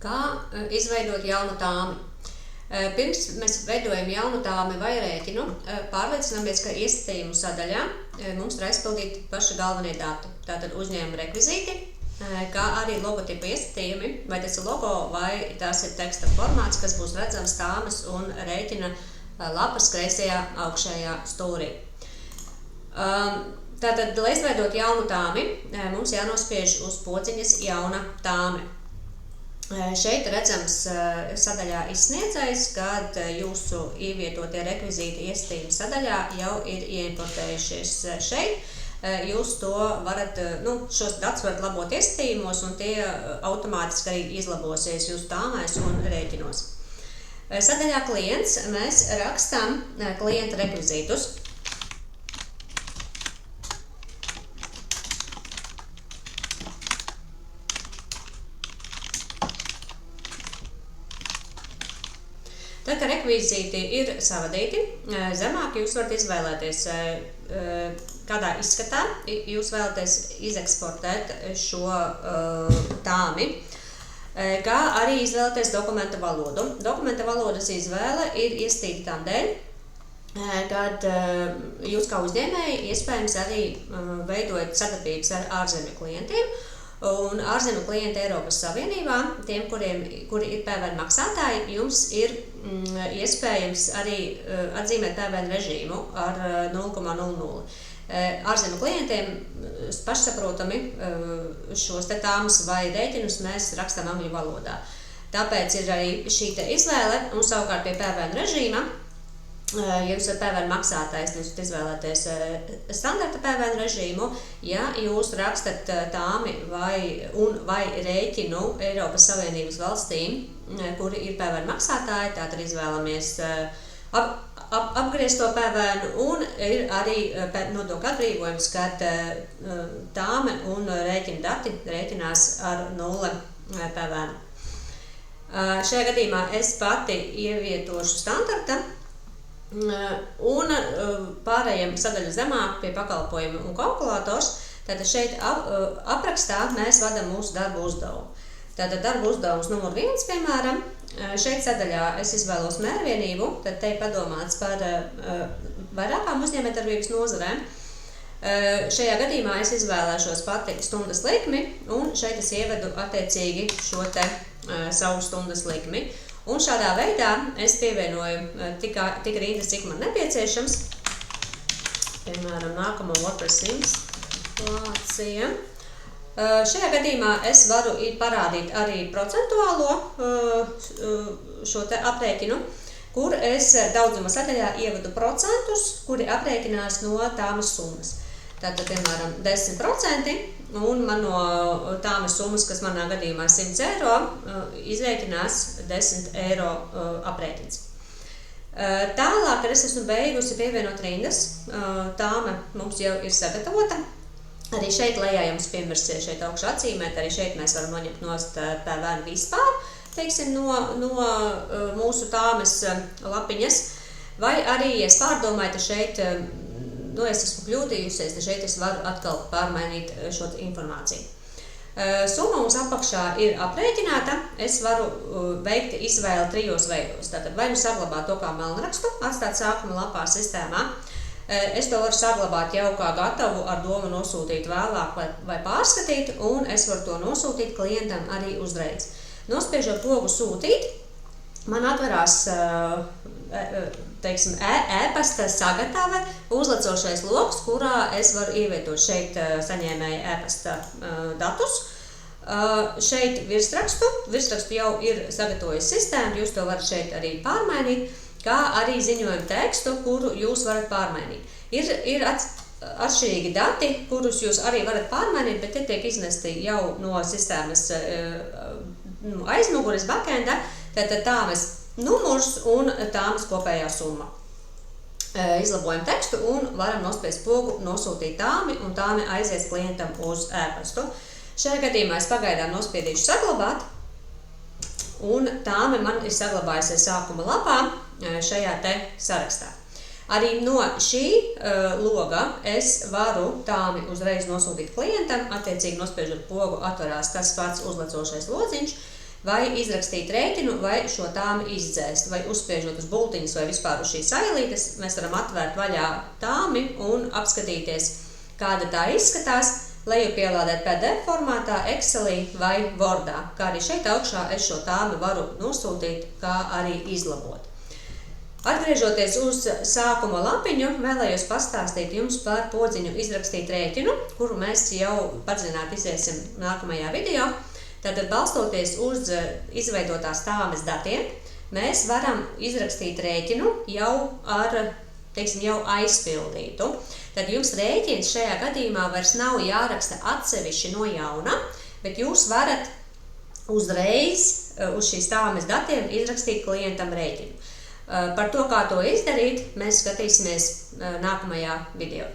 Kā izveidot jaunu tāmi? Pirms mēs veidojam jaunu tāmi vai rēķinu, pārliecināmies, ka iestatījuma sadaļā mums ir aizpildīti paši galvenie dati. Tātad uzņēmuma rekvizīti, kā arī logotipu iestatījumi, vai tas ir logo vai tas ir teksta formāts, kas būs redzams tāmes un rēķina lapas kreisajā augšējā stūrī. Tātad, lai izveidot jaunu tāmi, mums jānospiež uz pociņas jauna tāme. Šeit redzams sadaļā izsniedzējs, kad jūsu ievietotie rekvizīti iestatījuma sadaļā jau ir ieimportējušies šeit. Jūs to varat, šos datus varat labot iestatījumos un tie automātiski arī izlabosies jūsu tāmēs un rēķinos. Sadaļā klients mēs rakstam klienta rekvizītus. Tā kā rekvizīti ir savadīti, zemāk jūs varat izvēlēties, kādā izskatā jūs vēlaties izeksportēt šo tāmi, kā arī izvēlēties dokumenta valodu. Dokumenta valodas izvēle ir iestīta tam dēļ, kad jūs kā uzņēmēji iespējams arī veidojat sadarbības ar ārzemju klientiem. Un ārzemju klienti Eiropas Savienībā, tiem, kuri ir PVN maksātāji, jums ir iespējams arī atzīmēt PVN režīmu ar 0,00. Ārzemju klientiem pašsaprotami šos te tāmas vai rēķinus mēs rakstam angļu valodā. Tāpēc ir arī šī te izvēle, un savukārt pie PVN režīma, ja jūs esat PVN maksātājs, jūs varat izvēlēties standarta PVN režīmu, ja jūs rakstat tāmi vai rēķinu Eiropas Savienības valstīm, kuri ir PVN maksātāji, tātad izvēlamies apgriezto PVN un ir arī nodokļu atbrīvojums, kad tāme un rēķina dati rēķinās ar 0 PVN. Šajā gadījumā es pati ievietošu standarta, un pārējiem sadaļu zemāk pie pakalpojumu un kalkulators, tātad šeit aprakstā mēs vadam mūsu darbu uzdevumu. Tātad darbu uzdevums numur 1, piemēram, šeit sadaļā es izvēlos mērvienību, tad te padomāts par vairākām uzņēmējdarbības nozarēm. Šajā gadījumā es izvēlēšos pati stundas likmi, un šeit es ievedu attiecīgi šo te savu stundas likmi. Un šādā veidā es pievienoju tik rindas, cik man nepieciešams. Piemēram, nākamo WordPress instalācija. Šajā gadījumā es varu parādīt arī procentuālo šo te aprēķinu, kur es daudzuma sadaļā ievedu procentus, kuri aprēķinās no tāmas summas. Tātad, piemēram, 10%, un man no tāmas summas, kas manā gadījumā 100 eiro, izrēķinās 10 eiro aprēķins. Tālāk, kad es esmu beigusi pievienot rindas, tāme mums jau ir sagatavota. Arī šeit lejā jums piemirsies šeit augšā atzīmēt, arī šeit mēs varam noņemt nost PVN vispār, teiksim, no mūsu tāmes lapiņas. Vai arī, ja es pārdomāju, tad šeit es esmu kļūdījusies, tad šeit es varu atkal pārmainīt šo informāciju. Summa mums apakšā ir aprēķināta, es varu veikt izvēli 3 veidos. Tātad vai nu saglabāt to kā melnrakstu, atstāt sākuma lapā sistēmā. Es to varu saglabāt jau kā gatavu ar domu nosūtīt vēlāk vai pārskatīt, un es varu to nosūtīt klientam arī uzreiz. Nospiežot pogu sūtīt, man atverās e-pasta sagatave, uzlecošais loks, kurā es varu ievietot šeit saņēmēja e-pasta datus. Šeit virsrakstu jau ir sagatavojis sistēma, jūs to varat šeit arī pārmainīt, kā arī ziņojumu tekstu, kuru jūs varat pārmainīt. Ir atšķirīgi dati, kurus jūs arī varat pārmainīt, bet tie tiek iznesti jau no sistēmas aizmugures backenda, tātad tāmes numurs un tāmas kopējā summa. Izlabojam tekstu un varam nospiest pogu nosūtīt tāmi, un tāmi aizies klientam uz e-pastu. Šajā gadījumā es pagaidām nospiedīšu saglabāt, un tāme man ir saglabājusies sākuma lapā šajā te sarakstā. Arī no šī loga es varu tāmi uzreiz nosūtīt klientam, attiecīgi nospiežot pogu atverās tas pats uzlecošais lodziņš, vai izrakstīt rēķinu, vai šo tāmi izdzēst, vai uzspiežot uz bultiņas vai vispār uz šīs ailītes. Mēs varam atvērt vaļā tāmi un apskatīties, kāda tā izskatās, lejupielādēt PDF formātā, Excelī vai Wordā. Kā arī šeit augšā es šo tāmi varu nosūtīt, kā arī izlabot. Atgriežoties uz sākuma lapiņu, vēlējos pastāstīt jums par podziņu izrakstīt rēķinu, kuru mēs jau padziļināti iziesim nākamajā video. Tātad, balstoties uz izveidotās tāmes datiem, mēs varam izrakstīt rēķinu jau ar, jau aizpildītu. Tad jums rēķins šajā gadījumā vairs nav jāraksta atsevišķi no jauna, bet jūs varat uzreiz uz šīs tāmes datiem izrakstīt klientam rēķinu. Par to, kā to izdarīt, mēs skatīsimies nākamajā video.